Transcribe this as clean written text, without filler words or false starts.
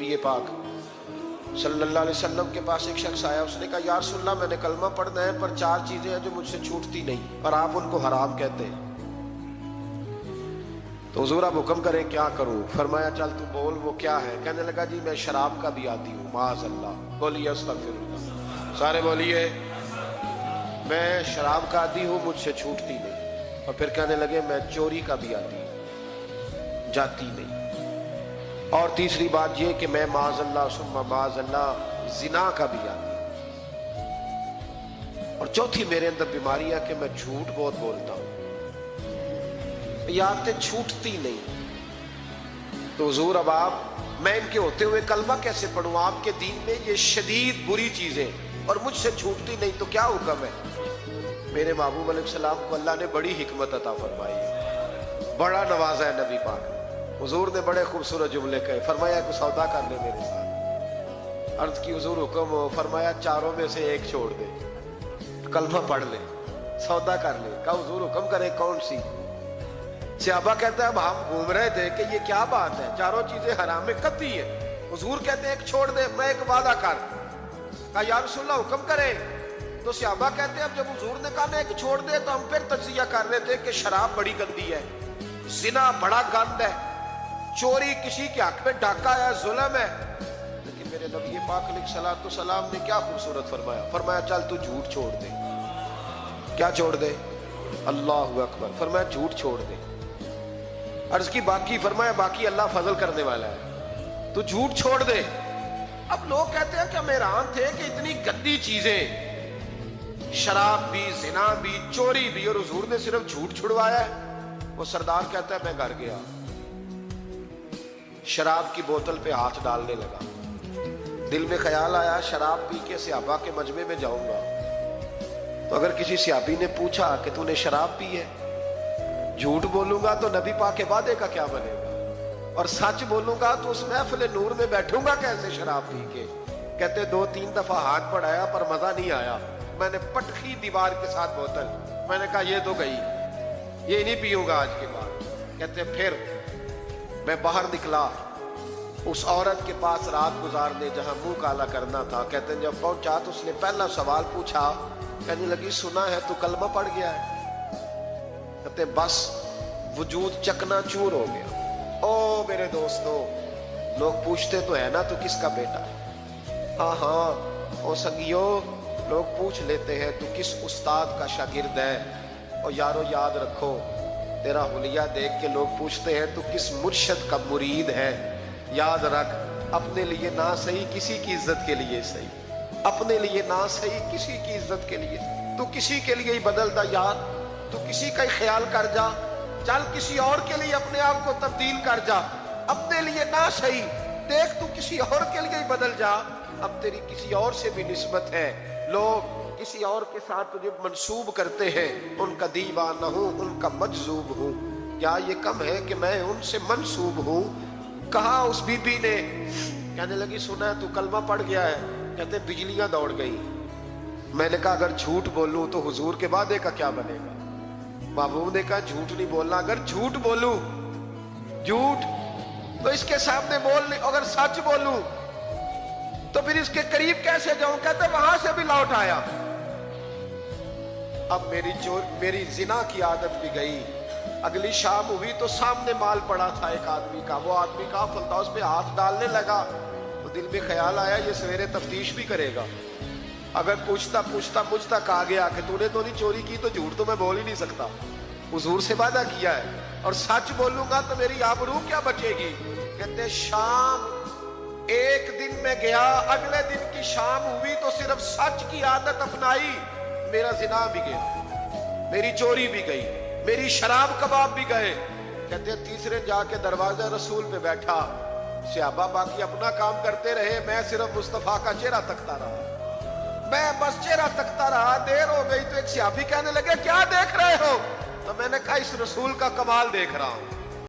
नबी पाक सल्लल्लाहु अलैहि वसल्लम के पास एक शख्स आया, उसने कहा या रसूल अल्लाह मैंने कलमा पढ़ना है पर 4 चीजें हैं जो मुझसे छूटती नहीं और आप उनको हराम कहते हैं, तो हुजूर आप हुक्म करें क्या करूं? फरमाया चल तू बोल वो क्या है? कहने लगा जी मैं शराब का भी आदी हूँ। माज़अल्लाह, बोलिए अस्तगफिरुल्लाह, सारे बोलिए मैं शराब का आदी हूँ, मुझसे छूटती नहीं। और फिर कहने लगे मैं चोरी का भी आदी हूँ, जाती नहीं। और तीसरी बात ये कि मैं माज़अल्लाह सुम्मा माज़अल्लाह जिना का भी आदी हूँ। और चौथी मेरे अंदर बीमारी है कि मैं झूठ बहुत बोलता हूँ, यादें छूटती नहीं। तो हुजूर अब आप मैं इनके होते हुए कलमा कैसे पढ़ूं? आपके दीन में ये शदीद बुरी चीजें और मुझसे छूटती नहीं, तो क्या हुक्म है? मेरे महबूब अलैहिस्सलाम को अल्लाह ने बड़ी हिकमत अता फरमाई है, बड़ा नवाजा है नबी पाक ने। हुजूर ने बड़े खूबसूरत जुमले कहे, फरमाया कुछ सौदा कर ले मेरे साथ। अर्ज की हुजूर हुक्म हो, फरमाया चारों में से एक छोड़ दे, कलमा पढ़ ले, सौदा कर ले। कहा हुजूर हुक्म करे कौन सी? सहाबा कहता है अब हम घूम रहे थे कि ये क्या बात है, चारों चीजें हराम में कतई है। हुजूर कहते हैं एक छोड़ दे, मैं एक वादा कर। कहा या रसूलल्लाह हुक्म करे। तो सहाबा कहते हैं अब जब हुजूर ने कहा ना एक छोड़ दे तो हम फिर तज्जिया कर रहे थे कि शराब बड़ी गंदी है, जिना बड़ा गंद है, चोरी किसी के हक में डाका है, जुल्म है। लेकिन मेरे नबी पाक अलैहिस्सलातु सलाम ने क्या खूबसूरत फरमाया, फरमाया चल तू झूठ छोड़ दे। क्या छोड़ दे? अल्लाहु अकबर। फरमाया झूठ छोड़ दे। अर्ज की बाकी? फरमाया बाकी अल्लाह फजल करने वाला है, तू झूठ छोड़ दे। अब लोग कहते हैं कि हम हैरान थे कि इतनी गंदी चीजें, शराब भी, जिना भी, चोरी भी, और हुजूर ने सिर्फ झूठ छुड़वाया है। वो सरदार कहता है मैं घर गया, शराब की बोतल पे हाथ डालने लगा, दिल में ख्याल आया शराब पी के सहाबा के मजमे में जाऊंगा, तो अगर किसी सहाबी ने पूछा कि तूने शराब पी है, झूठ बोलूंगा तो नबी पाक के वादे का क्या बनेगा, और सच बोलूंगा तो उस महफिल नूर में बैठूंगा कैसे शराब पी के? कहते 2-3 दफा हाथ बढ़ाया पर मजा नहीं आया, मैंने पटखी दीवार के साथ बोतल, मैंने कहा ये तो गई, ये नहीं पीऊंगा आज के बाद। कहते फिर मैं बाहर निकला उस औरत के पास रात गुजारने जहां मुंह काला करना था। कहते जब पहुंचा तो उसने पहला सवाल पूछा, कहने लगी सुना है तू कलमा पढ़ गया है? कहते बस वजूद चकनाचूर हो गया। ओ मेरे दोस्तों, लोग पूछते तो है ना तू किसका बेटा है? हाँ हाँ ओ संगियो, लोग पूछ लेते हैं तू किस उस्ताद का शागिर्द है। और यारो याद रखो, तेरा हुलिया देख के लोग पूछते हैं तू किस मुर्शद का मुरीद है। याद रख, अपने लिए ना सही किसी की इज्जत के लिए सही, अपने लिए ना सही किसी की इज्जत के लिए, तू किसी के लिए ही बदलता यार, तू किसी का ही ख्याल कर जा, चल किसी और के लिए अपने आप को तब्दील कर जा। अपने लिए ना सही, देख तू किसी और के लिए ही बदल जा, अब तेरी किसी और से भी निस्बत है। लोग किसी और के साथ तुझे मंसूब करते हैं, उनका दीवाना हूं, उनका मजजूब हूं। क्या ये कम है कि मैं उनसे मंसूब हूं? कहा उस बीबी ने, कहने लगी सुना है तू कलमा पढ़ गया है? कहते बिजलियां दौड़ गई। मैंने कहा अगर झूठ बोलूं तो हुजूर के वादे का क्या बनेगा? महबूब ने कहा झूठ नहीं बोलना। अगर झूठ बोलूं, झूठ तो इसके सामने बोल नहीं, अगर सच बोलूं तो फिर इसके करीब कैसे जाऊं? कहते वहां से भी लौट आया। अब मेरी जिना की आदत भी गई। अगली शाम हुई तो सामने माल पड़ा था एक आदमी का, वो आदमी काफिल था, उस पे हाथ डालने लगा तो दिल में ख्याल आया ये सवेरे तफ्तीश भी करेगा। अगर पूछता पूछता मुझ तक आ गया कि तूने तो नहीं चोरी की, तो झूठ तो मैं बोल ही नहीं सकता, हुजूर से वादा किया है, और सच बोलूंगा तो मेरी आबरू क्या बचेगी। कहते शाम एक दिन में गया, अगले दिन की शाम हुई तो सिर्फ सच की आदत अपनाई, मेरा जिना भी गया, मेरी चोरी भी गई, मेरी शराब कबाब भी गए। कहते तीसरे जाके दरवाजा रसूल पे बैठा, सहाबा बाकी अपना काम करते रहे, मैं सिर्फ मुस्तफा का चेहरा तकता रहा, मैं बस चेहरा तकता रहा। देर हो गई तो एक सहाबी कहने लगे क्या देख रहे हो? तो मैंने कहा इस रसूल का कमाल देख रहा हूं।